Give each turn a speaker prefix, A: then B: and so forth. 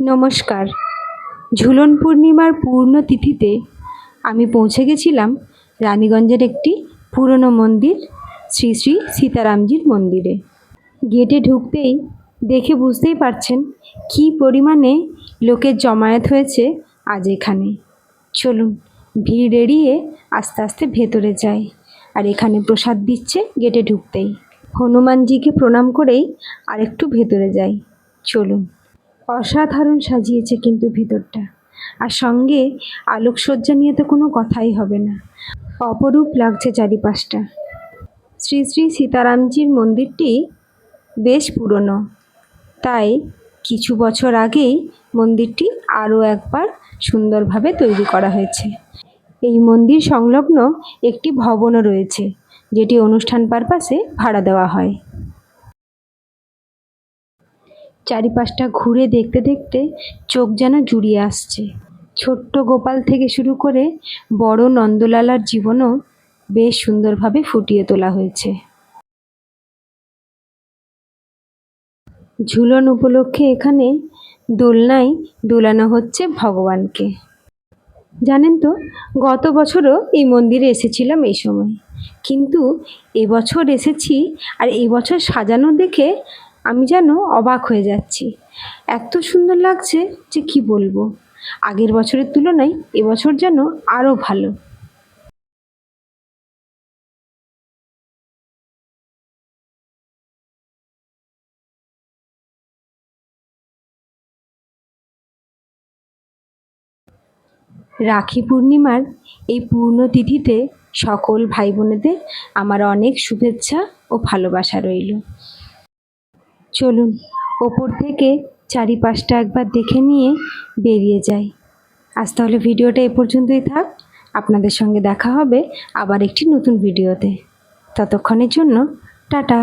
A: নমস্কার। ঝুলন পূর্ণিমার পূর্ণ তিথিতে আমি পৌঁছে গেছিলাম রানীগঞ্জের একটি পুরনো মন্দির শ্রী শ্রী সীতারামজির মন্দিরে। গেটে ঢুকতেই দেখে বুঝতেই পারছেন কী পরিমাণে লোকের জমায়েত হয়েছে আজ এখানে। চলুন ভিড় এড়িয়ে আস্তে আস্তে ভেতরে যাই। আর এখানে প্রসাদ দিচ্ছে গেটে ঢুকতেই। হনুমানজিকে প্রণাম করেই আরেকটু ভেতরে যাই। চলুন। অসাধারণ সাজিয়েছে কিন্তু ভিতরটা, আর সঙ্গে আলোকসজ্জা নিয়ে তো কোনো কথাই হবে না। অপরূপ লাগছে চারিপাশটা। শ্রী শ্রী সীতারামজির মন্দিরটি বেশ পুরনো, তাই কিছু বছর আগেই মন্দিরটি আরও একবার সুন্দরভাবে তৈরি করা হয়েছে। এই মন্দির সংলগ্ন একটি ভবনও রয়েছে, যেটি অনুষ্ঠান পারপাসে ভাড়া দেওয়া হয়। চারিপাশটা ঘুরে দেখতে দেখতে চোখ যেন জুড়িয়ে আসছে। ছোট্ট গোপাল থেকে শুরু করে বড় নন্দলালার জীবনও বেশ সুন্দরভাবে ফুটিয়ে তোলা হয়েছে। ঝুলন উপলক্ষে এখানে দোলনায় দোলানো হচ্ছে ভগবানকে। জানেন তো, গত বছরও এই মন্দিরে এসেছিলাম এই সময়, কিন্তু এবছর এসেছি আর এবছর সাজানো দেখে আমি যেন অবাক হয়ে যাচ্ছি। এত সুন্দর লাগছে যে কি বলবো। আগের বছরের তুলনায় এবছর যেন আরও ভালো। রাখি পূর্ণিমার এই পূর্ণ তিথিতে সকল ভাই বোনেদের আমার অনেক শুভেচ্ছা ও ভালোবাসা রইল। চলুন ওপর থেকে চারিপাশটা একবার দেখে নিয়ে বেরিয়ে যাই। আজ তাহলে ভিডিওটা এ পর্যন্তই থাক। আপনাদের সঙ্গে দেখা হবে আবার একটি নতুন ভিডিওতে। ততক্ষণের জন্য টাটা।